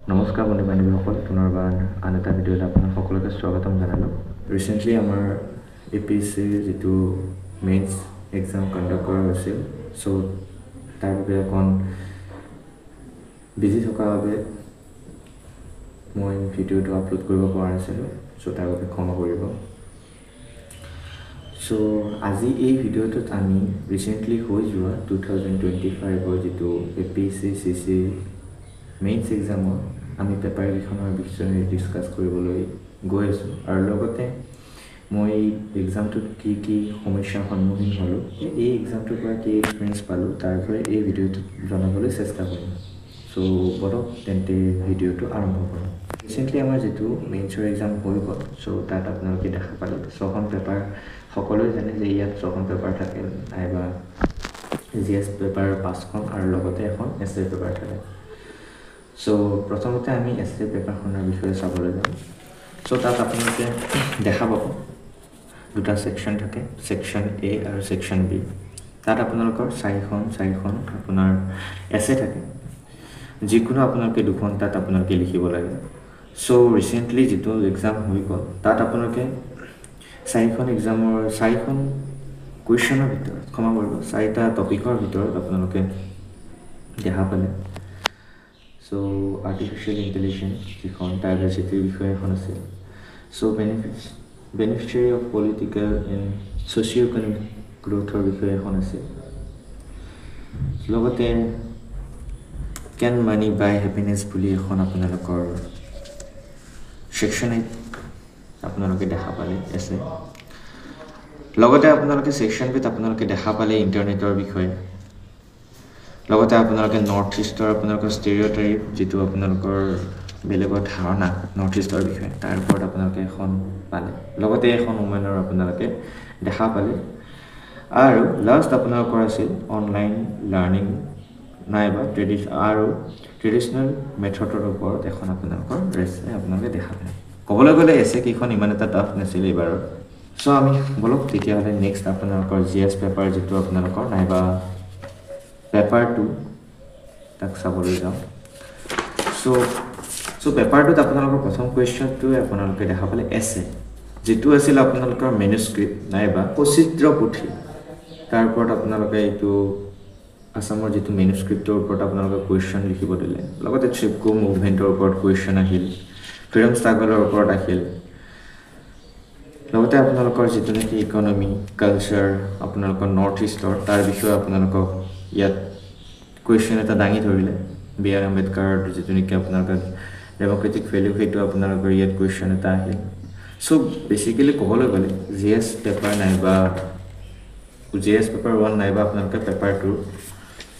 নমস্কাৰ বন্ধু বান্ধৱীসকল, পুনৰবাৰ আন এটা ভিডিঅ'ত আপোনাক সকলোকে স্বাগতম জনালোঁ। ৰিচেণ্টলি আমাৰ APSCৰ যিটো মেইনছ এক্সাম কণ্ডাক্ট কৰা হৈছিল, চ' তাৰ বাবে অকণ বিজি থকাৰ বাবে মই ভিডিঅ'টো আপলোড কৰিব পৰা নাছিলোঁ, চ' তাৰ বাবে ক্ষমা কৰিব। চ' আজি এই ভিডিঅ'টোত আমি ৰিচেণ্টলি হৈ যোৱা 2025ৰ যিটো APSC CC মেইনছ এক্সামৰ আমি পেপাৰ কেইখনৰ বিষয়ে ডিছকাছ কৰিবলৈ গৈ আছোঁ, আৰু লগতে মই এক্সামটোত কি সমস্যাৰ সন্মুখীন হ'লোঁ, এই এক্সামটোৰ পৰা কি এক্সপিৰিয়েঞ্চ পালোঁ, তাৰ বিষয়ে এই ভিডিঅ'টোত জনাবলৈ চেষ্টা কৰিম। চ' বলক তেন্তে ভিডিঅ'টো আৰম্ভ কৰোঁ। ৰিচেণ্টলি আমাৰ যিটো মেইনছৰ এক্সাম হৈ গ'ল, চ' তাত আপোনালোকে দেখা পালে 6খন পেপাৰ। সকলোৱে জানে যে ইয়াত 6খন পেপাৰ থাকে, নাইবা GS পেপাৰ 5খন আৰু লগতে এখন essay পেপাৰ থাকে। চ' প্ৰথমতে আমি essay পেপাৰখনৰ বিষয়ে চাবলৈ যাম। চ' তাত আপোনালোকে দেখা পাব দুটা ছেকশ্যন থাকে, ছেকশ্যন A আৰু ছেকশ্যন B। তাত আপোনালোকৰ চাৰিখন আপোনাৰ essay থাকে, যিকোনো আপোনালোকে 2 ঘণ্টাত আপোনালোকে লিখিব লাগে। চ' ৰিচেণ্টলি যিটো এক্সাম হৈ গ'ল, তাত আপোনালোকে 4খন কুৱেশ্যনৰ ভিতৰত, ক্ষমা কৰিব, 4টা টপিকৰ ভিতৰত আপোনালোকে দেখা পালে। চ' আৰ্টিফিচিয়েল ইণ্টেলিজেঞ্চ যিখন ডাইভাৰ্চিটিৰ বিষয়ে এখন আছিল, so' beneficiary of political and socio' economic গ্ৰ'থৰ বিষয়ে এখন আছিল, লগতে কেন মানি বাই হেপিনেছ বুলি এখন আপোনালোকৰ ছেকশ্যন 8 আপোনালোকে দেখা পালে আছে। লগতে আপোনালোকে ছেকশ্যন বিত আপোনালোকে দেখা পালে ইণ্টাৰনেটৰ বিষয়ে, লগতে আপোনালোকে নৰ্থ ইষ্টৰ আপোনালোকৰ ষ্টেৰিঅ'টাইপ, যিটো আপোনালোকৰ বেলেগৰ ধাৰণা নৰ্থ ইষ্টৰ বিষয়ে, তাৰ ওপৰত আপোনালোকে এখন পালে, লগতে এখন উমেনৰ আপোনালোকে দেখা পালে। আৰু লাষ্ট আপোনালোকৰ আছিল অনলাইন লাৰ্ণিং নাইবা ট্ৰেডিশ্যনেল মেথডৰ ওপৰত এখন আপোনালোকৰ এছে আপোনালোকে দেখা পালে। ক'বলৈ গ'লে এছে কেইখন ইমান এটা টাফ নাছিল এইবাৰৰ। চ' আমি বলক তেতিয়াহ'লে নেক্সট আপোনালোকৰ GS পেপাৰ যিটো আপোনালোকৰ নাইবা পেপাৰ 2 তাক চাবলৈ যাওঁ। চ' পেপাৰটোত আপোনালোকৰ প্ৰথম কুৱেশ্যনটোৱে আপোনালোকে দেখা পালে এছে, যিটো আছিল আপোনালোকৰ মেনুস্ক্ৰিপ্ট নাইবা সচিত্ৰ পুথি। তাৰ ওপৰত আপোনালোকে এইটো আছামৰ যিটো মেনুস্ক্ৰিপ্টৰ ওপৰত আপোনালোকে কুৱেশ্যন লিখিব দিলে, লগতে চিপকো মুভমেণ্টৰ ওপৰত কুৱেশ্যন আহিল, ফ্ৰীডম ষ্ট্ৰাগলৰ ওপৰত আহিল, লগতে আপোনালোকৰ যিটো নেকি ইকনমি কালচাৰ আপোনালোকৰ নৰ্থ ইষ্টৰ, তাৰ বিষয়ে আপোনালোকক ইয়াত কুৱেশ্যন এটা দাঙি ধৰিলে। B.R. আম্বেদকাৰৰ যিটো নেকি আপোনালোকৰ ডেম'ক্ৰেটিক ভেলিউ, সেইটো আপোনালোকৰ ইয়াত কুৱেশ্যন এটা আহিল। চ' বেচিকেলি ক'বলৈ গ'লে GS পেপাৰ 1 নাইবা আপোনালোকে পেপাৰ 2,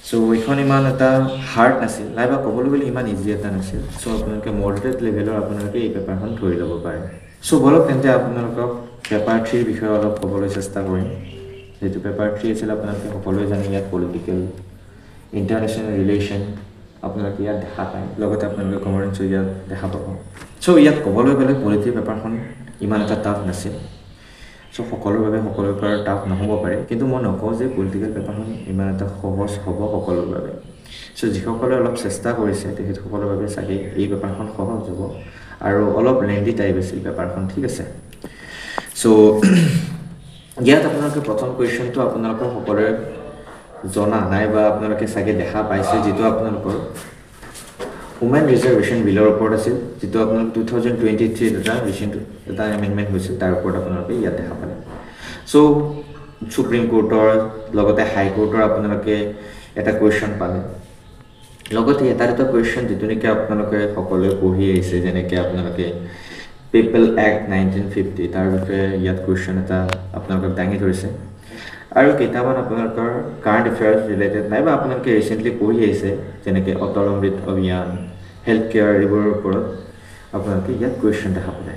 চ' এইখন ইমান এটা হাৰ্ড নাছিল, নাইবা ক'বলৈ গ'লে ইমান ইজি এটা নাছিল। চ' আপোনালোকে মডাৰেট লেভেলৰ আপোনালোকে এই পেপাৰখন ধৰি ল'ব পাৰে। চ' বলক তেন্তে আপোনালোকক পেপাৰ 3ৰ বিষয়ে অলপ ক'বলৈ চেষ্টা কৰিম। যিটো পেপাৰ 3 আছিল, আপোনালোকে সকলোৱে জানে ইয়াত পলিটিকেল, ইণ্টাৰনেশ্যনেল ৰিলেশ্যন আপোনালোকে ইয়াত দেখা পায়, লগতে আপোনালোকে কমাৰ্চো ইয়াত দেখা পাব। চ' ইয়াত ক'বলৈ গ'লে পলিটি পেপাৰখন ইমান এটা টাফ নাছিল। চ' সকলোৰ বাবে টাফ নহ'ব পাৰে, কিন্তু মই নকওঁ যে পলিটিকেল পেপাৰখন ইমান এটা সহজ হ'ব সকলোৰ বাবে। চ' যিসকলে অলপ চেষ্টা কৰিছে তেখেতসকলৰ বাবে চাগে এই পেপাৰখন সহজ হ'ব, আৰু অলপ লেণ্ডি টাইপ আছিল পেপাৰখন, ঠিক আছে। চ' ইয়াত আপোনালোকে প্ৰথম কুৱেশ্যনটো আপোনালোকৰ সকলোৰে জনা নাইবা আপোনালোকে চাগে দেখা পাইছে, যিটো আপোনালোকৰ ওমেন ৰিজাৰ্ভেশ্যন বিলৰ ওপৰত আছিল, যিটো আপোনালোক 2023 এটা এমেণ্ডমেণ্ট হৈছিল, তাৰ ওপৰত আপোনালোকে ইয়াত দেখা পালে। চ' সুপ্ৰিম কোৰ্টৰ লগতে হাই কোৰ্টৰ আপোনালোকে এটা কুৱেশ্যন পালে, লগতে এটা কুৱেশ্যন যিটো নেকি আপোনালোকে সকলোৱে পঢ়ি আহিছে, যেনেকৈ আপোনালোকে পিপল এক্ট 1950, তাৰ বিষয়ে ইয়াত কুৱেশ্যন এটা আপোনালোকক দাঙি ধৰিছে। আৰু কেইটামান আপোনালোকৰ কাৰেণ্ট এফেয়াৰ্ছ ৰিলেটেড নাইবা আপোনালোকে ৰিচেণ্টলি পঢ়ি আহিছে, যেনেকৈ অটল অমৃত অভিযান, হেল্থ কেয়াৰ, এইবোৰৰ ওপৰত আপোনালোকে ইয়াত কুৱেশ্যন দেখা পালে।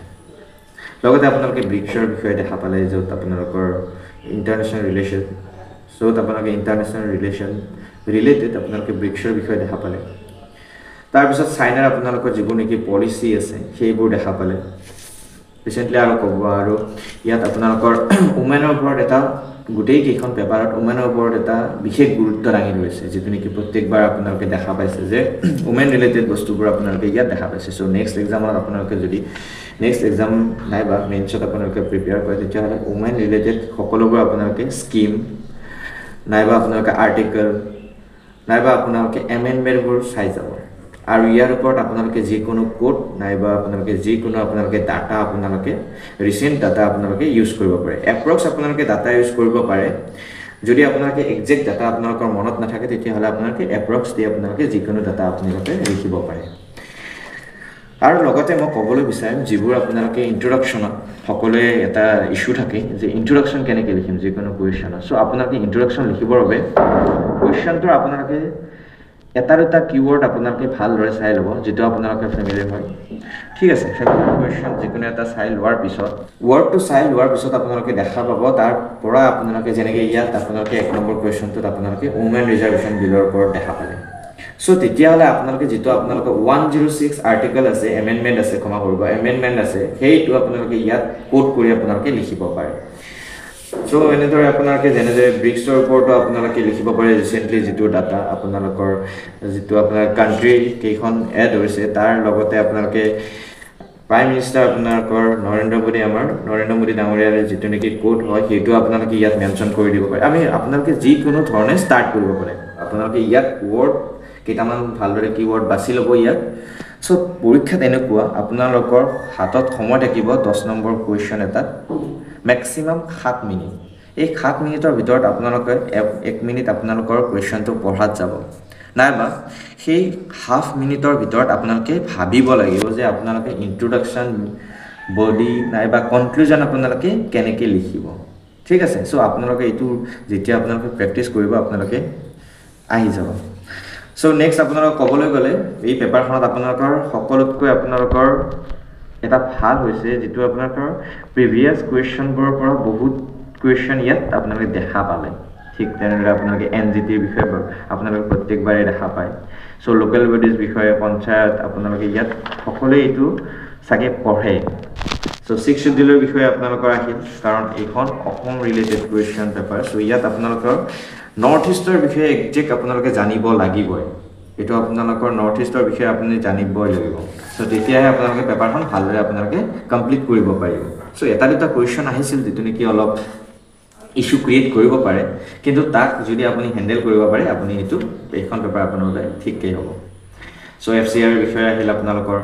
লগতে আপোনালোকে ব্ৰিক্সৰ বিষয়ে দেখা পালে, য'ত আপোনালোকৰ ইণ্টাৰনেশ্যনেল ৰিলেশ্যন ৰিলেটেড আপোনালোকে ব্ৰিক্সৰ বিষয়ে দেখা পালে। তাৰপিছত চাইনাৰ আপোনালোকৰ যিবোৰ নেকি পলিচি আছে সেইবোৰ দেখা পালে ৰিচেণ্টলি। আৰু ক'ব, আৰু ইয়াত আপোনালোকৰ উমেনৰ ওপৰত এটা গোটেই কেইখন পেপাৰত উমেনৰ ওপৰত এটা বিশেষ গুৰুত্ব দাঙি ধৰিছে যিটো নেকি প্ৰত্যেকবাৰ আপোনালোকে দেখা পাইছে যে উমেন ৰিলেটেড বস্তুবোৰ আপোনালোকে ইয়াত দেখা পাইছে চ' নেক্সট এক্সামত আপোনালোকে যদি নেক্সট এক্সাম নাইবা মেইনছত আপোনালোকে প্ৰিপেয়াৰ কৰে তেতিয়াহ'লে উমেন ৰিলেটেড সকলোবোৰ আপোনালোকে স্কিম নাইবা আপোনালোকে আৰ্টিকল নাইবা আপোনালোকে এমেণ্ডমেণ্টবোৰ চাই যাব আৰু ইয়াৰ ওপৰত আপোনালোকে যিকোনো কোড নাইবা আপোনালোকে যিকোনো আপোনালোকে ডাটা আপোনালোকে ৰিচেণ্ট ডাটা আপোনালোকে ইউজ কৰিব পাৰে এপ্ৰক্স আপোনালোকে ডাটা ইউজ কৰিব পাৰে যদি আপোনালোকে একজেক্ট ডাটা আপোনালোকৰ মনত নাথাকে তেতিয়াহ'লে আপোনালোকে এপ্ৰক্স দি আপোনালোকে যিকোনো ডাটা আপোনালোকে লিখিব পাৰে আৰু লগতে মই ক'বলৈ বিচাৰিম যিবোৰ আপোনালোকে ইন্ট্ৰডাকশ্যনত সকলোৱে এটা ইস্যু থাকে যে ইন্ট্ৰডাকশ্যন কেনেকৈ লিখিম যিকোনো কুৱেশ্যনত চ' আপোনালোকে ইন্ট্ৰডাকশ্যন লিখিবৰ বাবে কুৱেশ্যনটোৰ আপোনালোকে এটা দুটা কিৱৰ্ড আপোনালোকে ভালদৰে চাই ল'ব যিটো আপোনালোকে ফেমিলিয়াৰ হয় ঠিক আছে ফেমিলিয়াৰ কুৱেশ্যন যিকোনো এটা চাই লোৱাৰ পিছত ৱৰ্ডটো চাই লোৱাৰ পিছত আপোনালোকে দেখা পাব তাৰ পৰা আপোনালোকে যেনেকৈ ইয়াত আপোনালোকে 1 নম্বৰ কুৱেশ্যনটোত আপোনালোকে উমেন ৰিজাৰ্ভেশ্যন বিলৰ ওপৰত দেখা পালে চ' তেতিয়াহ'লে আপোনালোকে যিটো আপোনালোকৰ 106 আৰ্টিকল আছে এমেণ্ডমেণ্ট আছে ক্ষমা কৰিব এমেণ্ডমেণ্ট আছে সেইটো আপোনালোকে ইয়াত কোড কৰি আপোনালোকে লিখিব পাৰে চ' এনেদৰে আপোনালোকে যেনেদৰে ব্ৰিক্সৰ ওপৰতো আপোনালোকে লিখিব পাৰে ৰিচেণ্টলি যিটো ডাটা আপোনালোকৰ যিটো আপোনাৰ কাণ্ট্ৰি কেইখন এড হৈছে তাৰ লগতে আপোনালোকে প্ৰাইম মিনিষ্টাৰ আপোনালোকৰ নৰেন্দ্ৰ মোদী ডাঙৰীয়াৰ যিটো নেকি কোড হয় সেইটো আপোনালোকে ইয়াত মেনশ্যন কৰি দিব পাৰে আপোনালোকে যিকোনো ধৰণে ষ্টাৰ্ট কৰিব পাৰে আপোনালোকে ইয়াত ৱৰ্ড কেইটামান ভালদৰে কিৱৰ্ড বাছি ল'ব ইয়াত চ' পৰীক্ষাত এনেকুৱা আপোনালোকৰ হাতত সময় থাকিব 10 নম্বৰ কুৱেশ্যন এটাত মেক্সিমাম 7 মিনিট এই 7 মিনিটৰ ভিতৰত আপোনালোকে 1 মিনিট আপোনালোকৰ কুৱেশ্যনটো পঢ়াত যাব নাইবা সেই হাফ মিনিটৰ ভিতৰত আপোনালোকে ভাবিব লাগিব যে আপোনালোকে ইন্ট্ৰডাকশ্যন বডি নাইবা কনক্লুজন আপোনালোকে কেনেকৈ লিখিব ঠিক আছে চ' আপোনালোকে এইটো যেতিয়া আপোনালোকে প্ৰেক্টিছ কৰিব আপোনালোকে আহি যাব চ' নেক্সট আপোনালোকক ক'বলৈ গ'লে এই পেপাৰখনত আপোনালোকৰ সকলোতকৈ আপোনালোকৰ এটা ভাল হৈছে যিটো আপোনালোকৰ প্ৰিভিয়াছ কুৱেশ্যনবোৰৰ পৰা বহুত কুৱেশ্যন ইয়াত আপোনালোকে দেখা পালে ঠিক তেনেদৰে আপোনালোকে NGTৰ বিষয়ে আপোনালোকে প্ৰত্যেকবাৰে দেখা পায় চ' লোকেল বডিজ বিষয়ে পঞ্চায়ত আপোনালোকে ইয়াত সকলোৱে এইটো চাগে পঢ়ে চ' 6 শ্বেডিউলৰ বিষয়ে আপোনালোকৰ আহিল কাৰণ এইখন অসম ৰিলেটেড কুৱেশ্যন পেপাৰ চ' ইয়াত আপোনালোকৰ নৰ্থ ইষ্টৰ বিষয়ে একজেক্ট আপোনালোকে জানিব লাগিবই এইটো আপোনালোকৰ নৰ্থ ইষ্টৰ বিষয়ে আপুনি জানিবই লাগিব চ' তেতিয়াহে আপোনালোকে পেপাৰখন ভালদৰে আপোনালোকে কমপ্লিট কৰিব পাৰিব চ' এটা দুটা কুৱেশ্যন আহিছিল যিটো নেকি অলপ ইস্যু ক্ৰিয়েট কৰিব পাৰে কিন্তু তাক যদি আপুনি হেণ্ডেল কৰিব পাৰে আপুনি এইখন পেপাৰ আপোনালোকে ঠিককৈ হ'ব চ' FCR বিষয়ে আহিল আপোনালোকৰ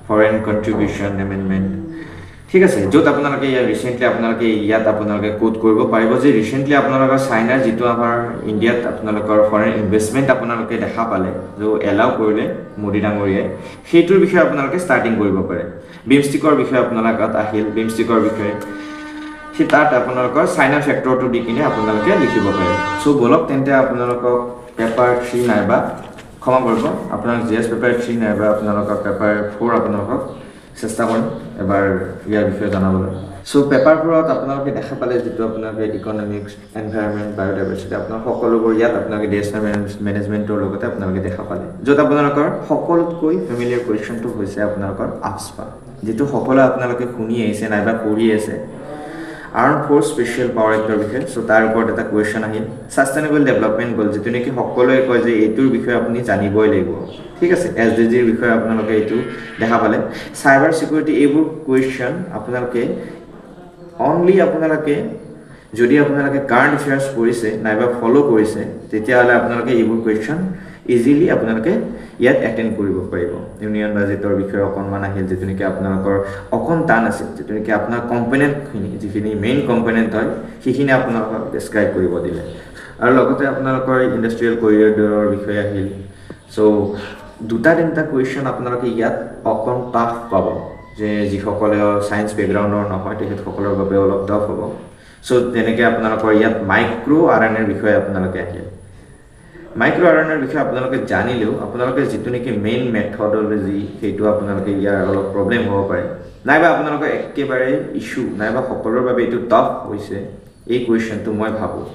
ফৰেন কণ্ট্ৰিবিউশ্যন এমেণ্ডমেণ্ট ঠিক আছে য'ত আপোনালোকে ৰিচেণ্টলি আপোনালোকে ইয়াত আপোনালোকে কোড কৰিব পাৰিব যে ৰিচেণ্টলি আপোনালোকৰ চাইনাৰ যিটো আমাৰ ইণ্ডিয়াত আপোনালোকৰ ফৰেন ইনভেষ্টমেণ্ট আপোনালোকে দেখা পালে য'ত এলাউ কৰিলে মোদী ডাঙৰীয়াই সেইটোৰ বিষয়ে আপোনালোকে ষ্টাৰ্টিং কৰিব পাৰে বিমষ্টিকৰ বিষয়ে আপোনালোকৰ আহিল বিমষ্টিকৰ বিষয়ে সেই তাত আপোনালোকৰ চাইনা ফেক্টৰটো দি কিনে আপোনালোকে লিখিব পাৰে চ' বলক তেন্তে আপোনালোকক পেপাৰ 3 নাইবা ক্ষমা কৰিব আপোনালোক GS পেপাৰ 3 নাইবা আপোনালোকৰ পেপাৰ 4 আপোনালোকক চেষ্টা কৰিম এবাৰ ইয়াৰ বিষয়ে জানাবলৈ চ' পেপাৰবোৰত আপোনালোকে দেখা পালে যিটো আপোনালোকে ইকনমিক্স এনভাইৰনমেণ্ট বায়'ডাইভাৰ্চিটি আপোনাৰ সকলোবোৰ ইয়াত আপোনালোকে ডিজাষ্টাৰ মেনেজমেণ্টৰ লগতে আপোনালোকে দেখা পালে য'ত আপোনালোকৰ সকলোতকৈ ফেমিলিয়াৰ কুৱেশ্যনটো হৈছে আপোনালোকৰ AFSPA যিটো সকলোৱে আপোনালোকে শুনি আহিছে নাইবা পঢ়ি আছে arm force special power actor বিষয়ে চ' তাৰ ওপৰত এটা কুৱেশ্যন আহিল ছাষ্টেইনেবল ডেভেলপমেণ্ট গ'ল যিটো নেকি সকলোৱে কয় যে এইটোৰ বিষয়ে আপুনি জানিবই লাগিব ঠিক আছে SDGৰ বিষয়ে আপোনালোকে এইটো দেখা পালে চাইবাৰ চিকিউৰিটি এইবোৰ কুৱেশ্যন আপোনালোকে অনলি আপোনালোকে যদি আপোনালোকে কাৰেণ্ট এফেয়াৰ্ছ পঢ়িছে নাইবা ফ'ল' কৰিছে তেতিয়াহ'লে আপোনালোকে এইবোৰ কুৱেশ্যন ইজিলি আপোনালোকে ইয়াত এটেণ্ড কৰিব পাৰিব ইউনিয়ন বাজেটৰ বিষয়ে অকণমান আহিল যিটো নেকি আপোনালোকৰ অকণ টান আছিল যিটো নেকি আপোনাৰ কম্পনেণ্টখিনি যিখিনি মেইন কম্পনেণ্ট হয় সেইখিনি আপোনালোকক ডেছক্ৰাইব কৰিব দিলে আৰু লগতে আপোনালোকৰ ইণ্ডাষ্ট্ৰিয়েল কৰিডৰৰ বিষয়ে আহিল চ' 2-3টা কুৱেশ্যন আপোনালোকে ইয়াত অকণ টাফ পাব যে যিসকলে ছায়েন্স বেকগ্ৰাউণ্ডৰ নহয় তেখেতসকলৰ বাবে অলপ টাফ হ'ব চ' তেনেকৈ আপোনালোকৰ ইয়াত মাইক্ৰ' RNAৰ বিষয়ে আপোনালোকে আহিল মাইক্ৰ' RNAৰ বিষয়ে আপোনালোকে জানিলেও আপোনালোকে যিটো নেকি মেইন মেথডলজি সেইটো আপোনালোকে ইয়াৰ অলপ প্ৰব্লেম হ'ব পাৰে নাইবা আপোনালোকৰ একেবাৰে ইস্যু নাইবা সকলোৰে বাবে এইটো টাফ হৈছে এই কুৱেশ্যনটো মই ভাবোঁ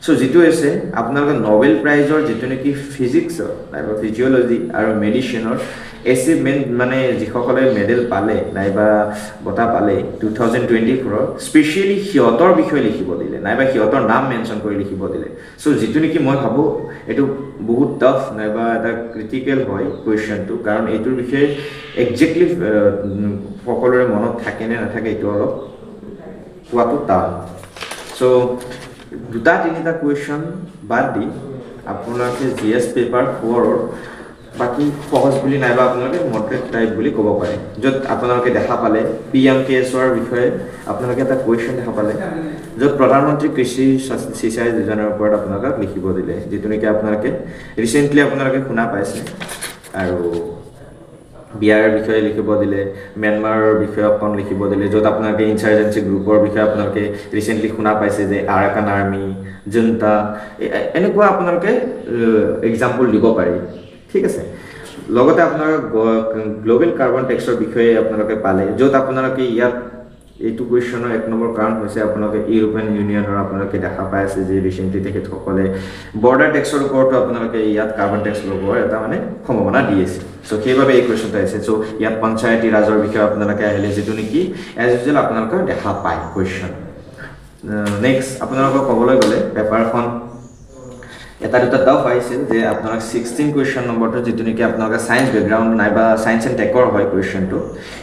চ' যিটো হৈছে আপোনালোকে নোবেল প্ৰাইজৰ যিটো নেকি ফিজিক্সৰ নাইবা ফিজিঅ'লজি আৰু মেডিচিনৰ এচিভমেণ্ট মানে যিসকলে মেডেল পালে নাইবা বঁটা পালে 2024 স্পেচিয়েলি সিহঁতৰ বিষয়ে লিখিব দিলে নাইবা সিহঁতৰ নাম মেনশ্যন কৰি লিখিব দিলে সো যিটো নেকি মই ভাবোঁ এইটো বহুত টাফ নাইবা এটা ক্ৰিটিকেল হয় কুৱেশ্যনটো কাৰণ এইটোৰ বিষয়ে একজেক্টলি সকলোৰে মনত থাকে নে নাথাকে এইটো অলপ কোৱাটো টান সো দুটা তিনিটা কুৱেশ্যন বাদ দি আপোনালোকে GS পেপাৰ 4 বাকি সহজ বুলি নাইবা আপোনালোকে মডাৰেট টাইপ বুলি ক'ব পাৰে য'ত আপোনালোকে দেখা পালে PMKSৰ বিষয়ে আপোনালোকে এটা কুৱেশ্যন দেখা পালে য'ত প্ৰধানমন্ত্ৰী কৃষি সিঁচাই যোজনাৰ ওপৰত আপোনালোকক লিখিব দিলে যিটো নেকি আপোনালোকে ৰিচেণ্টলি আপোনালোকে শুনা পাইছে আৰু বিয়াৰ বিষয়ে লিখিব দিলে ম্যানমাৰৰ বিষয়ে অকণ লিখিব দিলে য'ত আপোনালোকে ইনচাৰ্জেন্সি গ্ৰুপৰ বিষয়ে আপোনালোকে ৰিচেণ্টলি শুনা পাইছে যে আৰাকান আৰ্মি জুণ্টা এনেকুৱা আপোনালোকে এক্সাম্পল দিব পাৰি ঠিক আছে লগতে আপোনালোকে গ্লোবেল কাৰ্বন টেক্সৰ বিষয়ে আপোনালোকে পালে য'ত আপোনালোকে ইয়াত এইটো কুৱেশ্যনৰ এক নম্বৰ কাৰণ হৈছে আপোনালোকে ইউৰোপিয়ান ইউনিয়নৰ আপোনালোকে দেখা পাই আছে যে ৰিচেণ্টলি তেখেতসকলে বৰ্ডাৰ টেক্সৰ ওপৰতো আপোনালোকে ইয়াত কাৰ্বন টেক্স লগোৱাৰ এটা মানে সম্ভাৱনা দি আছে সো সেইবাবে এই কুৱেশ্যনটো আহিছে সো ইয়াত পঞ্চায়তী ৰাজৰ বিষয়ে আপোনালোকে আহিলে যিটো নেকি এজ ইউজুৱেল আপোনালোকে দেখা পায় কুৱেশ্যন নেক্সট আপোনালোকক ক'বলৈ গ'লে পেপাৰখন এটা দুটা টাফ আহিছিল যে আপোনালোক 16 কুৱেশ্যন নম্বৰটো যিটো নেকি আপোনালোকে সায়েন্স বেকগ্ৰাউণ্ড নাইবা সায়েন্স এণ্ড টেকৰ হয় কুৱেশ্যনটো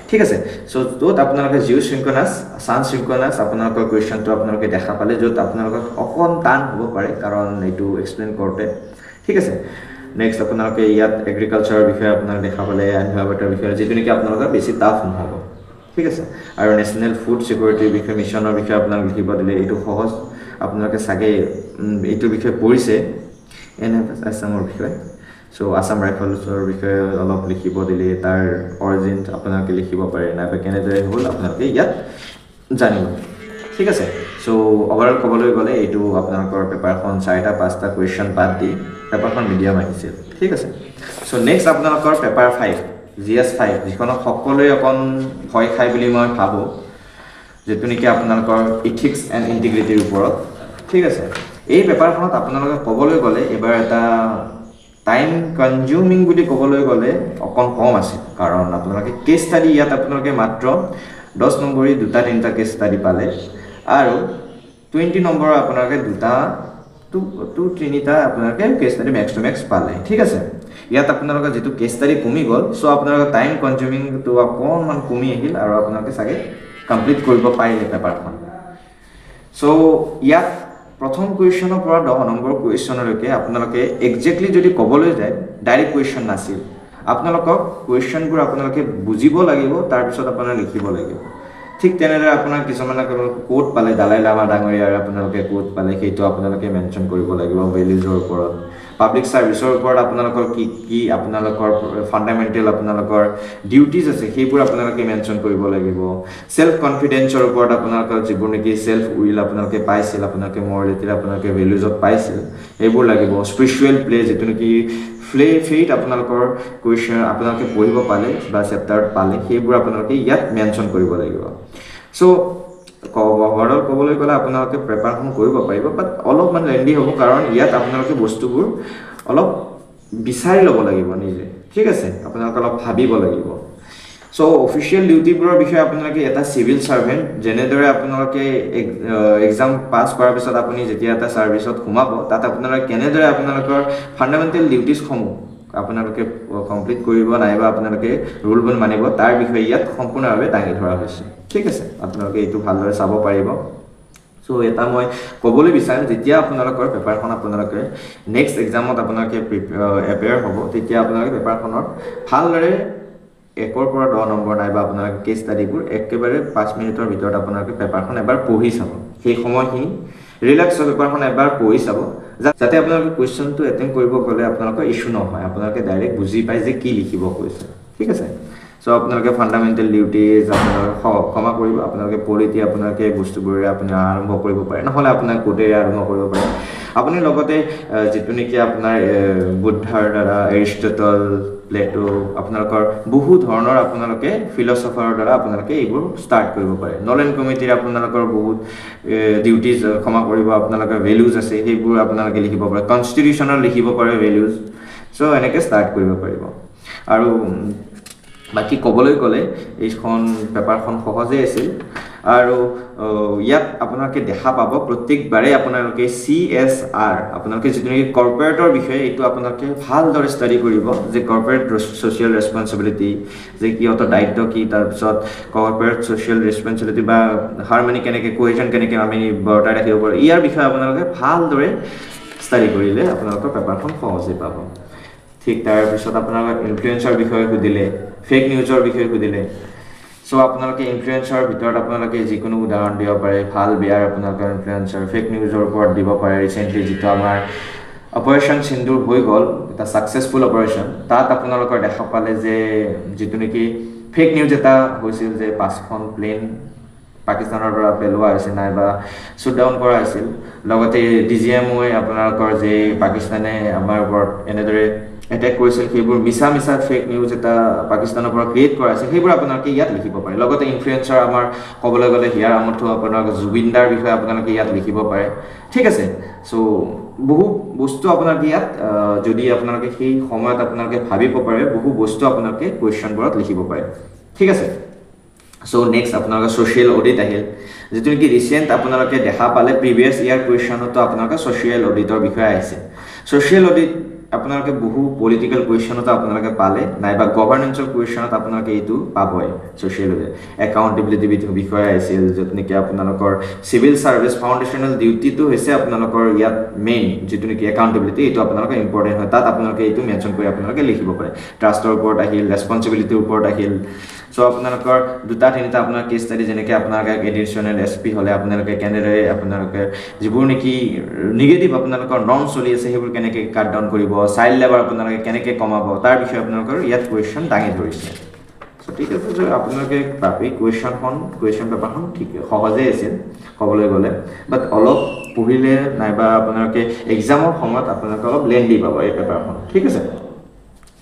ঠিক আছে সো য'ত আপোনালোকে জিও সিনক্ৰনাছ সান সিনক্ৰনাছ আপোনালোকৰ কুৱেশ্যনটো আপোনালোকে দেখা পালে য'ত আপোনালোকক অকণ টান হ'ব পাৰে কাৰণ এইটো এক্সপ্লেইন কৰোঁতে ঠিক আছে নেক্সট আপোনালোকে ইয়াত এগ্ৰিকালচাৰৰ বিষয়ে আপোনালোকে দেখা পালে এনভাইৰনমেণ্টৰ বিষয়ে যিটো নেকি আপোনালোকৰ বেছি টাফ নহ'ব ঠিক আছে আৰু নেশ্যনেল ফুড সিকিউৰিটিৰ বিষয়ে মিছনৰ বিষয়ে আপোনালোকে লিখিব দিলে এইটো সহজ আপোনালোকে চাগে এইটোৰ বিষয়ে পঢ়িছে আসামৰ বিষয়ে সো আসাম ৰাইফলছৰ বিষয়ে অলপ লিখিব দিলে তাৰ অৰিজিন আপোনালোকে লিখিব পাৰে নাইবা কেনেদৰে হ'ল আপোনালোকে ইয়াত জানিব ঠিক আছে সো ওভাৰঅল ক'বলৈ গ'লে এইটো আপোনালোকৰ পেপাৰখন 4টা 5টা কুৱেশ্যন বাদ দি পেপাৰখন মিডিয়াম আহিছিল ঠিক আছে সো নেক্সট আপোনালোকৰ পেপাৰ 5 GS 5 যিখনক সকলোৱে অকণ ভয় খাই বুলি মই ভাবোঁ যেটো নেকি আপোনালোকৰ ইথিক্স এণ্ড ইণ্টিগ্ৰিটিৰ ওপৰত ঠিক আছে এই পেপাৰখনত আপোনালোকে ক'বলৈ গ'লে এবাৰ এটা টাইম কনজিউমিং বুলি ক'বলৈ গ'লে অকণ কম আছে কাৰণ আপোনালোকে কেছ ষ্টাডি ইয়াত আপোনালোকে মাত্ৰ 10 নম্বৰী দুটা তিনিটা কেছ ষ্টাডি পালে আৰু 20 নম্বৰৰ আপোনালোকে দুটা টু তিনিটা আপোনালোকে case study max to max পালে ঠিক আছে ইয়াত আপোনালোকৰ যেটো কেছ ষ্টাডি কমি গ'ল সো আপোনালোকৰ টাইম কনজিউমিংটো অকণমান কমি আহিল আৰু আপোনালোকে চাগে কমপ্লিট কৰিব পাৰিলে পেপাৰখন সো ইয়াত প্ৰথম কুৱেশ্যনৰ পৰা 10 নম্বৰ কুৱেশ্যনলৈকে আপোনালোকে একজেক্টলি যদি ক'বলৈ যায় ডাইৰেক্ট কুৱেশ্যন নাছিল আপোনালোকক কুৱেশ্যনবোৰ আপোনালোকে বুজিব লাগিব তাৰ পিছত আপোনালোকে লিখিব লাগিব ঠিক তেনেদৰে আপোনাৰ কিছুমানে কোড পালে দালাই লামা ডাঙৰীয়াৰ আপোনালোকে কোড পালে সেইটো আপোনালোকে মেনশ্যন কৰিব লাগিব ভেলিউজৰ ওপৰত পাব্লিক সাৰ্ভিসৰ ওপৰত আপোনালোকৰ কি আপোনালোকৰ ফান্ডামেন্টাল আপোনালোকৰ ডিউটিজ আছে সেইবোৰ আপোনালোকে মেনশ্যন কৰিব লাগিব সেলফ কনফিডেন্সৰ ওপৰত আপোনালোকৰ যিবোৰ নেকি সেলফ উইল আপোনালোকে পাইছিল আপোনালোকে মৰালিটি আপোনালোকে ভেলিউজত পাইছিল এইবোৰ লাগিব স্পিৰিচুৱেল প্লে যেটো নেকি ফেইট আপোনালোকৰ কুৱেশ্যন আপোনালোকে পঢ়িব পালে বা চেপ্টাৰত পালে সেইবোৰ আপোনালোকে ইয়াত মেনশ্যন কৰিব লাগিব সো ওভাৰঅল ক'বলৈ গ'লে আপোনালোকে প্ৰিপাৰেচন কৰিব পাৰিব বাট অলপমান লেন্দি হ'ব কাৰণ ইয়াত আপোনালোকে বস্তুবোৰ অলপ বিচাৰি ল'ব লাগিব নিজে ঠিক আছে আপোনালোকে অলপ ভাবিব লাগিব সো অফিচিয়েল ডিউটিবোৰৰ বিষয়ে আপোনালোকে এটা সিভিল সাৰ্ভেন্ট যেনেদৰে আপোনালোকে এক্সাম পাছ কৰাৰ পিছত আপুনি যেতিয়া এটা সাৰ্ভিসত সোমাব তাত আপোনালোকে কেনেদৰে আপোনালোকৰ ফান্ডামেন্টাল ডিউটিছসমূহ আপোনালোকে কমপ্লিট কৰিব নাইবা আপোনালোকে ৰুলবোৰ মানিব তাৰ বিষয়ে ইয়াত সম্পূৰ্ণভাৱে দাঙি ধৰা হৈছে ঠিক আছে আপোনালোকে এইটো ভালদৰে চাব পাৰিব সো এটা মই ক'বলৈ বিচাৰিম যেতিয়া আপোনালোকৰ পেপাৰখন আপোনালোকে নেক্সট এক্সামত আপোনালোকে এপেয়াৰ হ'ব তেতিয়া আপোনালোকে পেপাৰখনৰ ভালদৰে 1 পৰা 10 নম্বৰ নাইবা আপোনালোকে কেছ ষ্টাডিবোৰ একেবাৰে 5 মিনিটৰ ভিতৰত আপোনালোকে পেপাৰখন এবাৰ পঢ়ি চাব সেই সময়খিনি ৰিলেক্স পেপাৰখন এবাৰ পঢ়ি চাব যাতে আপোনালোকে কুৱেশ্যনটো এটেম্প কৰিব গ'লে আপোনালোকৰ ইস্যু নহয় আপোনালোকে ডাইৰেক্ট বুজি পায় যে কি লিখিব কৈছে ঠিক আছে সো আপোনালোকে ফান্ডামেন্টাল ডিউটিজ আপোনালোকে ক্ষমা কৰিব আপোনালোকে পলিটি আপোনালোকে বস্তুবোৰে আপুনি আৰম্ভ কৰিব পাৰে নহলে আপোনাৰ কোডেৰে আৰম্ভ কৰিব পাৰে আপুনি লগতে যেটো নেকি আপোনাৰ বুদ্ধাৰ দ্বাৰা এৰিষ্টটল প্লেটো আপোনালোকৰ বহু ধৰণৰ আপোনালোকে ফিলসফাৰৰ দ্বাৰা আপোনালোকে এইবোৰ ষ্টাৰ্ট কৰিব পাৰে নলেন কমিটিৰ আপোনালোকৰ বহুত ডিউটিজ ক্ষমা কৰিব আপোনালোকৰ ভেলিউজ আছে সেইবোৰ আপোনালোকে লিখিব পাৰে কনষ্টিটিউচনৰ লিখিব পাৰে ভেলিউজ সো এনেকৈ ষ্টাৰ্ট কৰিব পাৰিব আৰু বাকি ক'বলৈ গ'লে এইখন পেপাৰখন সহজেই আছিল আৰু ইয়াত আপোনালোকে দেখা পাব প্ৰত্যেকবাৰে আপোনালোকে CSR আপোনালোকে যিটো নেকি কৰ্পৰেটৰ বিষয়ে এইটো আপোনালোকে ভালদৰে ষ্টাডি কৰিব যে কৰ্পৰেট ছ'চিয়েল ৰেছপনচিবিলিটি যে কিয়তৰ দায়িত্ব কি তাৰপিছত কৰ্পৰেট ছ'চিয়েল ৰেছপনচিবিলিটি বা হাৰমনি কেনেকৈ কোহেজন কেনেকৈ আমি বৰ্তাই ৰাখিব পাৰোঁ ইয়াৰ বিষয়ে আপোনালোকে ভালদৰে ষ্টাডি কৰিলে আপোনালোকৰ পেপাৰখন সহজেই পাব ঠিক তাৰপিছত আপোনালোকে ইনফ্লুৱেঞ্চাৰ বিষয়ে সুধিলে ফেক নিউজৰ বিষয়ে সুধিলে সো আপোনালোকে ইনফ্লুৱেঞ্চাৰ ভিতৰত আপোনালোকে যিকোনো উদাহৰণ দিব পাৰে ভাল বেয়াৰ আপোনালোকৰ ইনফ্লুৱেঞ্চাৰ ফেক নিউজৰ ওপৰত দিব পাৰে ৰিচেণ্টলি যিটো আমাৰ অপাৰেশ্যন সিন্দুৰ হৈ গ'ল এটা ছাকচেছফুল অপাৰেশ্যন তাত আপোনালোকৰ দেখা পালে যে যিটো নেকি ফেক নিউজ এটা হৈছিল যে 5খন প্লেন পাকিস্তানৰ পৰা পেলোৱা হৈছিল নাইবা শ্বুট ডাউন কৰা হৈছিল লগতে DGMOয়ে আপোনালোকৰ যে পাকিস্তানে আমাৰ ওপৰত এনেদৰে এটেক কৰিছিল সেইবোৰ মিছা ফেক নিউজ এটা পাকিস্তানৰ পৰা ক্ৰিয়েট কৰা আছে সেইবোৰ আপোনালোকে ইয়াত লিখিব পাৰে লগতে ইনফ্লুৱেঞ্চাৰ আমাৰ ক'বলৈ গ'লে হিয়াৰ আমঠু আপোনালোকে জুবিনদাৰ বিষয়ে আপোনালোকে ইয়াত লিখিব পাৰে ঠিক আছে সো বহু বস্তু আপোনালোকে ইয়াত যদি আপোনালোকে সেই সময়ত আপোনালোকে ভাবিব পাৰে বহু বস্তু আপোনালোকে কুৱেশ্যনবোৰত লিখিব পাৰে ঠিক আছে সো নেক্সট আপোনালোকে ছ'চিয়েল অডিট আহিল যিটো নেকি ৰিচেণ্ট আপোনালোকে দেখা পালে প্ৰিভিয়াছ ইয়াৰ কুৱেশ্যনতো আপোনালোকে ছ'চিয়েল অডিটৰ বিষয়ে আহিছে ছ'চিয়েল অডিট আপোনালোকে বহু পলিটিক্যাল কুৱেশ্যনতো আপোনালোকে পালে নাইবা গভৰ্নেন্সৰ কুৱেশ্যনত আপোনালোকে এইটো পাবই ছ'চিয়েল অডিট একাউণ্টেবিলিটি বিষয়ে আহিছিল য'ত নেকি আপোনালোকৰ চিভিল ছাৰ্ভিচ ফাউণ্ডেশ্যনেল ডিউটিটো হৈছে আপোনালোকৰ ইয়াত মেইন যিটো নেকি একাউণ্টেবিলিটি এইটো আপোনালোকে ইম্পৰ্টেণ্ট হয় তাত আপোনালোকে এইটো মেনশ্যন কৰি আপোনালোকে লিখিব পাৰে ট্ৰাষ্টৰ ওপৰত আহিল ৰেছপনচিবিলিটিৰ ওপৰত আহিল সো আপোনালোকৰ দুটা তিনিটা আপোনাৰ কেছ ষ্টাডি যেনেকৈ আপোনালোকে এডিশ্যনেল SP হ'লে আপোনালোকে কেনেদৰে আপোনালোকে যিবোৰ নেকি নিগেটিভ আপোনালোকৰ নৰ্ম চলি আছে সেইবোৰ কেনেকৈ কাট ডাউন কৰিব চাইল্ড লেবাৰ আপোনালোকে কেনেকৈ কমাব তাৰ বিষয়ে আপোনালোকৰ ইয়াত কুৱেশ্যন দাঙি ধৰিছে সো ঠিক আছে যে আপোনালোকে পাবি কুৱেশ্যন পেপাৰখন ঠিক সহজেই আছিল ক'বলৈ গ'লে বাট অলপ পঢ়িলে নাইবা আপোনালোকে এক্সামৰ সময়ত আপোনালোকে অলপ লেণ্ডি পাব এই পেপাৰখন ঠিক আছে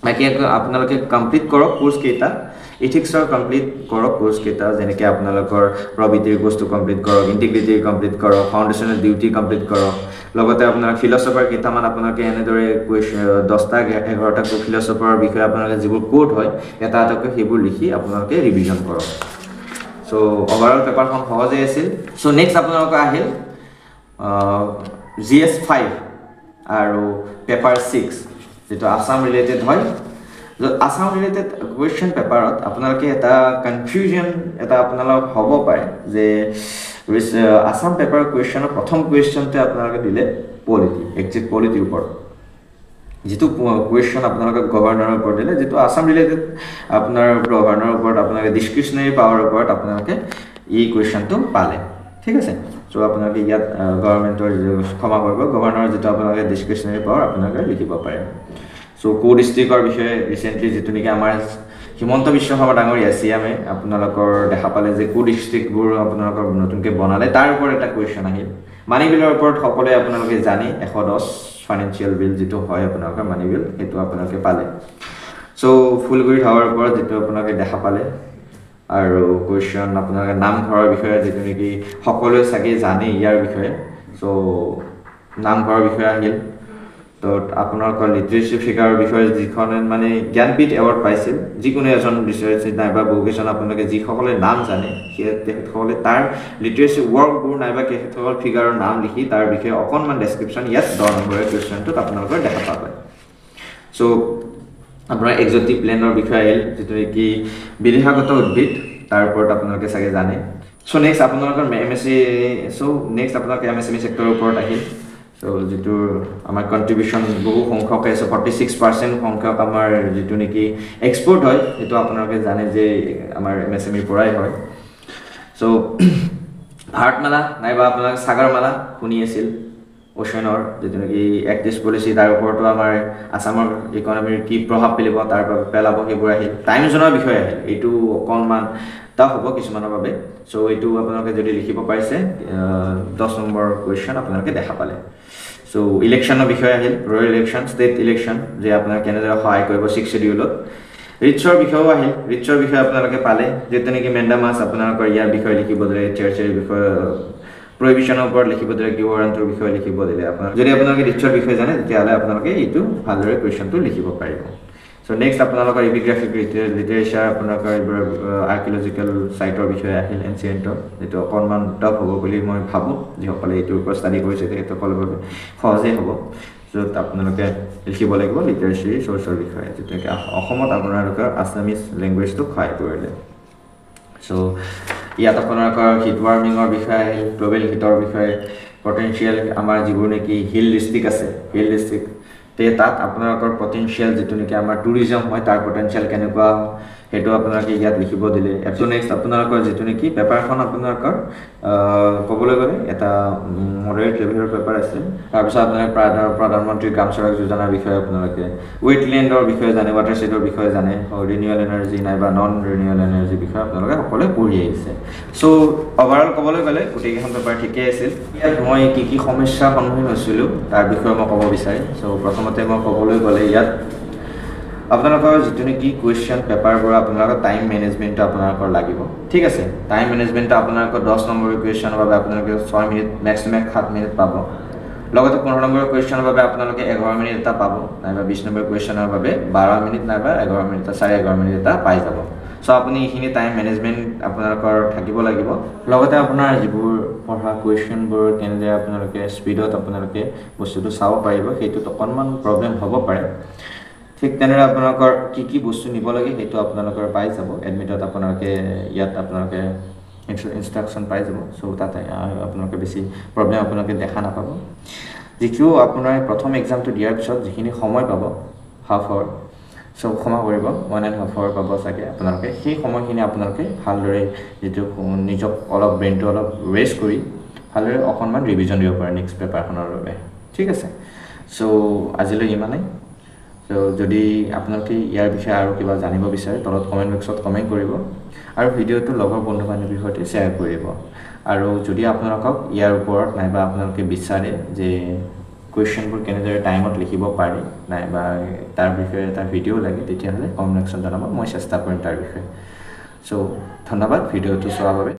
বাকী আপোনালোকে কমপ্লিট কৰক কোৰ্ছ কেইটা ইথিক্সৰ কমপ্লিট কৰক কোৰ্ছ কেইটা যেনেকৈ আপোনালোকৰ প্ৰবিটিৰ কোৰ্ছটো কমপ্লিট কৰক ইণ্টিগ্ৰিটি কমপ্লিট কৰক ফাউণ্ডেশ্যনেল ডিউটি কমপ্লিট কৰক লগতে আপোনাৰ ফিলচফাৰ কেইটামান আপোনালোকে এনেদৰে 10টা 11টা ফিলচফাৰৰ বিষয়ে আপোনালোকে যিবোৰ কোড হয় এটা এটাকৈ সেইবোৰ লিখি আপোনালোকে ৰিভিজন কৰক সো ওভাৰঅল পেপাৰখন সহজেই আছিল সো নেক্সট আপোনালোকৰ আহিল GS 5 আৰু পেপাৰ 6 যেটো আসাম ৰিলেটেড হয় আসাম ৰিলেটেড কুৱেশ্যন পেপাৰত আপোনালোকে এটা কনফিউজন এটা আপোনালোক হ'ব পাৰে যে আসাম পেপাৰ কুৱেশ্যনৰ প্ৰথম কুৱেশ্যনটো আপোনালোকে দিলে পলিটি একজেক্ট পলিটিৰ ওপৰত যেটো কুৱেশ্যন আপোনালোকে গভৰ্ণৰৰ ওপৰত দিলে যেটো আসাম ৰিলেটেড আপোনাৰ গভৰ্ণৰৰ ওপৰত আপোনালোকে ডিসক্ৰিপচনাৰী পাৱাৰৰ ওপৰত আপোনালোকে এই কুৱেশ্যনটো পালে ঠিক আছে সো আপোনালোকে ইয়াত গভৰ্ণমেণ্টৰ ক্ষমা কৰিব গভৰ্ণৰৰ যেটো আপোনালোকে ডিসক্ৰিপচনাৰী পাৱাৰ আপোনালোকে লিখিব পাৰে সো কো ডিস্ট্ৰিক্টৰ বিষয়ে ৰিসেন্টলি যেটো নেকি আমাৰ হিমন্ত বিশ্ব শৰ্মা ডাঙৰীয়া CMে আপোনালোকৰ দেখা পালে যে কো ডিস্ট্ৰিক্টবোৰ আপোনালোকৰ নতুনকৈ বনালে তাৰ ওপৰত এটা কুৱেশ্যন আহিল মানি বিলৰ ওপৰত সকলোৱে আপোনালোকে জানি 110 ফাইনেন্সিয়েল বিল যেটো হয় আপোনালোকৰ মানি বিল সেইটো আপোনালোকে পালে সো ফুলগুৰি টাৱাৰ ওপৰত যেটো আপোনালোকে দেখা পালে আৰু কুৱেশ্যন আপোনালোকে নামঘৰৰ বিষয়ে যেটো নেকি সকলোৱে চাগে জানে ইয়াৰ বিষয়ে সো নামঘৰৰ বিষয়ে আহিল তো আপোনালোকৰ লিটাৰেচি ফিগাৰৰ বিষয়ে যিখন মানে জ্ঞানপীঠ এৱাৰ্ড পাইছিল যিকোনো এজন ৰিচাৰ্চ নাইবা বহুকেইজন আপোনালোকে যিসকলে নাম জানে তেখেতসকলে তাৰ লিটাৰেচি ৱৰ্কবোৰ নাইবা তেখেতসকল ফিগাৰৰ নাম লিখি তাৰ বিষয়ে অকণমান ডেছক্ৰিপশ্যন ইয়াত 10 নম্বৰৰ কুৱেশ্যনটোত আপোনালোকৰ দেখা পাব সো আপোনাৰ এক্সটিভ প্লেনৰ বিষয়ে আহিল যেটো নেকি বিদেশাগত উদ্ভিদ তাৰ ওপৰত আপোনালোকে চাগে জানে সো নেক্সট আপোনালোকৰ নেক্সট আপোনালোকে MSME সেক্টৰৰ ওপৰত আহিল সো যেটো আমাৰ কন্ট্ৰিবিউশন বহু সংখ্যক আছে 46% সংখ্যক আমাৰ যেটো নেকি এক্সপোৰ্ট হয় এটো আপোনালোকে জানে যে আমাৰ MSME পৰাই হয় সো ভাৰতমালা নাইবা আপোনালোকে সাগৰমালা শুনি আছিল ওশনৰ যেটো নেকি এক্টিভ পলিচি তাৰ ওপৰতো আমাৰ আসামৰ ইকোনমিৰ কি প্ৰভাৱ পেলাব সেইবোৰ আহিল টাইম জোনৰ বিষয়ে আহিল এইটো অকণমান তা হ'ব কিছুমানৰ বাবে সো এইটো আপোনালোকে যদি লিখিব পাৰিছে 10 নম্বৰ কুৱেশ্যন আপোনালোকে দেখা পালে সো ইলেকশ্যনৰ বিষয়ে আহিল ৰয়েল ইলেকশ্যন ষ্টেট ইলেকশ্যন যে আপোনালোকে কেনেদৰে সহায় কৰিব 6 শিডিউলত ৰিচৰ বিষয়েও আহিল ৰিচৰ বিষয়ে আপোনালোকে পালে যেটো নেকি মেণ্ডামাছ আপোনালোকৰ ইয়াৰ বিষয়ে লিখিব দিলে চাৰ্চেৰ বিষয়ে প্ৰহিবিশনৰ ওপৰত লিখিব দিলে কিউৱাৰেণ্টৰ বিষয়ে লিখিব দিলে আপোনালোকে যদি আপোনালোকে ৰিচৰ বিষয়ে জানে তেতিয়াহ'লে আপোনালোকে এইটো ভালদৰে কুৱেশ্যনটো লিখিব পাৰিব সো সো নেক্সট আপোনালোকৰ এপিগ্ৰাফিক লিটাৰেচাৰ আপোনালোকৰ এইবোৰ আৰ্কিঅলজিকেল চাইটৰ বিষয়ে আহিল এনচিয়েণ্টৰ, যিটো অকণমান টাফ হ'ব বুলি মই ভাবোঁ। যিসকলে এইটোৰ ওপৰত ষ্টাডি কৰিছে তেখেতসকলৰ বাবে সহজেই হ'ব। য'ত আপোনালোকে লিখিব লাগিব লিটাৰেচাৰী চ'ৰ্চৰ বিষয়ে, যিটো নেকি অসমত আপোনালোকৰ আছামিজ লেংগুৱেজটোক সহায় কৰিলে। চ' ইয়াত আপোনালোকৰ হিট ৱাৰ্মিঙৰ বিষয়ে আহিল, গ্ল'বেল হিটৰ বিষয়ে, পটেঞ্চিয়েল আমাৰ যিবোৰ নেকি হিল ডিষ্ট্ৰিক্ট আছে, হিল ডিষ্ট্ৰিক্ট তাত আপোনালোকৰ পটেঞ্চিয়েল যিটো নেকি আমাৰ টুৰিজম হয় তাৰ পটেঞ্চিয়েল কেনেকুৱা সেইটো আপোনালোকে ইয়াত লিখিব দিলে। এটো নেক্সট আপোনালোকৰ যিটো নেকি পেপাৰখন আপোনালোকৰ ক'বলৈ গ'লে এটা মডাৰেট লেভেলৰ পেপাৰ আছিল। তাৰপিছত আপোনালোকে প্ৰধানমন্ত্ৰী গ্ৰাম চড়ক যোজনাৰ বিষয়ে আপোনালোকে ৱেটলেণ্ডৰ বিষয়ে জানে, ৱাটাৰ ছেডৰ বিষয়ে জানে, ৰিনিউৱেল এনাৰ্জি নাইবা নন ৰিনিউৱেল এনাৰ্জিৰ বিষয়ে আপোনালোকে সকলোৱে পঢ়ি আহিছে। চ' অভাৰঅল ক'বলৈ গ'লে গোটেইকেইখন পেপাৰ ঠিকেই আছিল। ইয়াত মই কি সমস্যাৰ সন্মুখীন হৈছিলোঁ তাৰ বিষয়ে মই ক'ব বিচাৰিম। চ' প্ৰথমতে মই ক'বলৈ গ'লে ইয়াত আপোনালোকৰ যিটো নেকি কুৱেশ্যন পেপাৰবোৰ আপোনালোকৰ টাইম মেনেজমেণ্টটো আপোনালোকৰ লাগিব। ঠিক আছে, টাইম মেনেজমেণ্টটো আপোনালোকৰ 10 নম্বৰৰ কুৱেশ্যনৰ বাবে আপোনালোকে 6 মিনিট মেক্সিমাম 7 মিনিট পাব। লগতে 15 নম্বৰৰ কুৱেশ্যনৰ বাবে আপোনালোকে 11 মিনিট এটা পাব, নাইবা 20 নম্বৰ কুৱেশ্যনৰ বাবে 12 মিনিট নাইবা 11 মিনিট 11.5 মিনিট এটা পাই যাব। চ' আপুনি এইখিনি টাইম মেনেজমেণ্ট আপোনালোকৰ থাকিব লাগিব। লগতে আপোনাৰ যিবোৰ পঢ়া কুৱেশ্যনবোৰ কেনেদৰে আপোনালোকে স্পীডত আপোনালোকে বস্তুটো চাব পাৰিব, সেইটোত অকণমান প্ৰব্লেম হ'ব পাৰে। ঠিক তেনেদৰে আপোনালোকৰ কি বস্তু নিব লাগে সেইটো আপোনালোকৰ পাই যাব। এডমিটত আপোনালোকে ইয়াত আপোনালোকে ইনষ্ট্ৰাকশ্যন পাই যাব। চ' তাতে আপোনালোকে বেছি প্ৰব্লেম আপোনালোকে দেখা নাপাব। যিটো আপোনাৰ প্ৰথম এক্সামটো দিয়াৰ পিছত যিখিনি সময় পাব হাফ আৱাৰ, চ' ক্ষমা কৰিব 1.5 আৱাৰ পাব চাগে আপোনালোকে। সেই সময়খিনি আপোনালোকে ভালদৰে যিটো নিজক অলপ ব্ৰেইনটো অলপ ৰেষ্ট কৰি ভালদৰে অকণমান ৰিভিজন দিব পাৰে নেক্সট পেপাৰখনৰ বাবে। ঠিক আছে, চ' আজিলৈ ইমানেই। চ' যদি আপোনালোকে ইয়াৰ বিষয়ে আৰু কিবা জানিব বিচাৰে তলত কমেণ্ট বক্সত কমেণ্ট কৰিব আৰু ভিডিঅ'টো লগৰ বন্ধু বান্ধৱীৰ সৈতে শ্বেয়াৰ কৰিব। আৰু যদি আপোনালোকক ইয়াৰ ওপৰত নাইবা আপোনালোকে বিচাৰে যে কুৱেশ্যনবোৰ কেনেদৰে টাইমত লিখিব পাৰি নাইবা তাৰ বিষয়ে এটা ভিডিঅ' লাগে, তেতিয়াহ'লে কমেণ্ট বক্সত জনাব, মই চেষ্টা কৰিম তাৰ বিষয়ে। চ' ধন্যবাদ ভিডিঅ'টো চোৱাৰ বাবে।